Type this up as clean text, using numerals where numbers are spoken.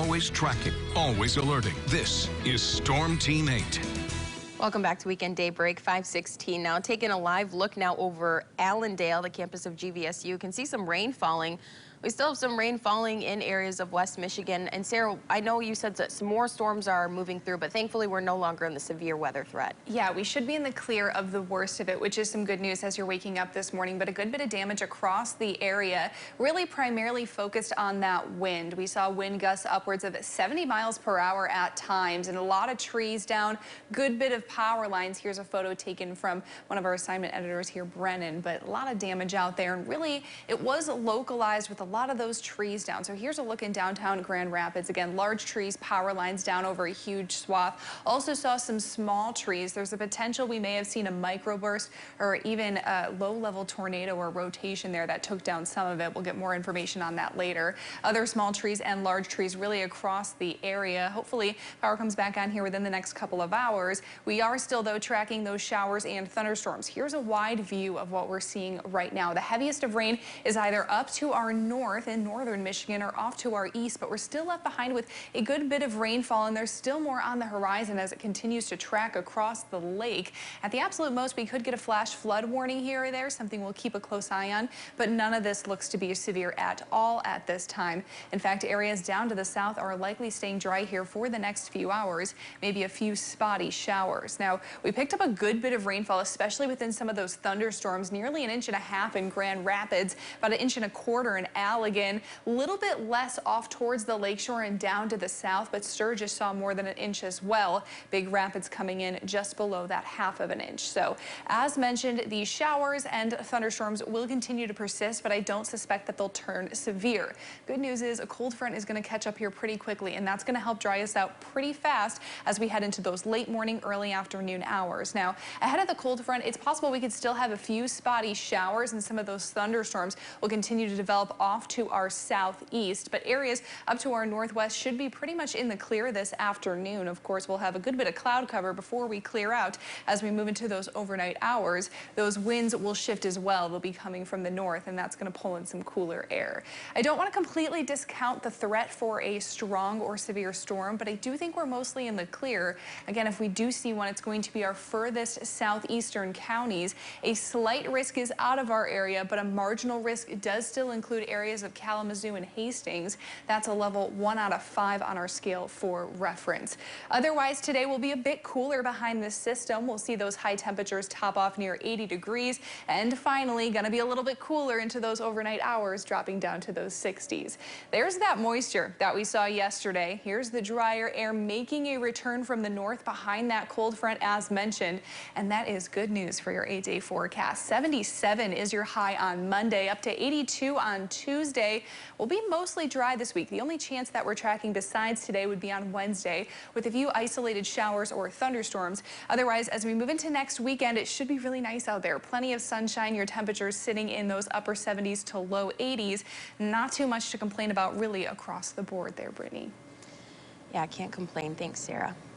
Always tracking, always alerting. This is Storm Team 8. Welcome back to Weekend Daybreak, 5:16 now. Taking a live look now over Allendale, the campus of GVSU. You can see some rain falling. We still have some rain falling in areas of West Michigan. And Sarah, I know you said that some more storms are moving through, but thankfully we're no longer in the severe weather threat. Yeah, we should be in the clear of the worst of it, which is some good news as you're waking up this morning, but a good bit of damage across the area, really primarily focused on that wind. We saw wind gusts upwards of 70 miles per hour at times and a lot of trees down, good bit of power lines. Here's a photo taken from one of our assignment editors here, Brennan, but a lot of damage out there. And really, it was localized with a lot of those trees down. So here's a look in downtown Grand Rapids. Again, large trees, power lines down over a huge swath. Also saw some small trees. There's a potential we may have seen a microburst or even a low-level tornado or rotation there that took down some of it. We'll get more information on that later. Other small trees and large trees really across the area. Hopefully power comes back on here within the next couple of hours. We are still, though, tracking those showers and thunderstorms. Here's a wide view of what we're seeing right now. The heaviest of rain is either up to our north in northern Michigan or off to our east, but we're still left behind with a good bit of rainfall, and there's still more on the horizon as it continues to track across the lake. At the absolute most, we could get a flash flood warning here or there, something we'll keep a close eye on, but none of this looks to be severe at all at this time. In fact, areas down to the south are likely staying dry here for the next few hours, maybe a few spotty showers. Now, we picked up a good bit of rainfall, especially within some of those thunderstorms, nearly 1.5 inches in Grand Rapids, about 1.25 inches in Allegan. A little bit less off towards the lakeshore and down to the south, but Sturgis saw more than 1 inch as well. Big Rapids coming in just below that 1/2 inch. So as mentioned, these showers and thunderstorms will continue to persist, but I don't suspect that they'll turn severe. Good news is a cold front is going to catch up here pretty quickly, and that's going to help dry us out pretty fast as we head into those late morning, early afternoon hours. Now, ahead of the cold front, it's possible we could still have a few spotty showers, and some of those thunderstorms will continue to develop off to our southeast, but areas up to our northwest should be pretty much in the clear this afternoon. Of course, we'll have a good bit of cloud cover before we clear out as we move into those overnight hours. Those winds will shift as well. They'll be coming from the north, and that's going to pull in some cooler air. I don't want to completely discount the threat for a strong or severe storm, but I do think we're mostly in the clear. Again, if we do see one, it's going to be our furthest southeastern counties. A slight risk is out of our area, but a marginal risk does still include areas of Kalamazoo and Hastings. That's a level 1 out of 5 on our scale for reference. Otherwise, today will be a bit cooler behind this system. We'll see those high temperatures top off near 80 degrees. And finally, going to be a little bit cooler into those overnight hours, dropping down to those 60s. There's that moisture that we saw yesterday. Here's the drier air making a return from the north behind that cold front as mentioned. And that is good news for your 8-day forecast. 77 is your high on Monday, up to 82 on Tuesday. Will be mostly dry this week. The only chance that we're tracking besides today would be on Wednesday with a few isolated showers or thunderstorms. Otherwise, as we move into next weekend, it should be really nice out there. Plenty of sunshine, your temperatures sitting in those upper 70s to low 80s. Not too much to complain about really across the board there, Brittany. Yeah, I can't complain. Thanks, Sarah.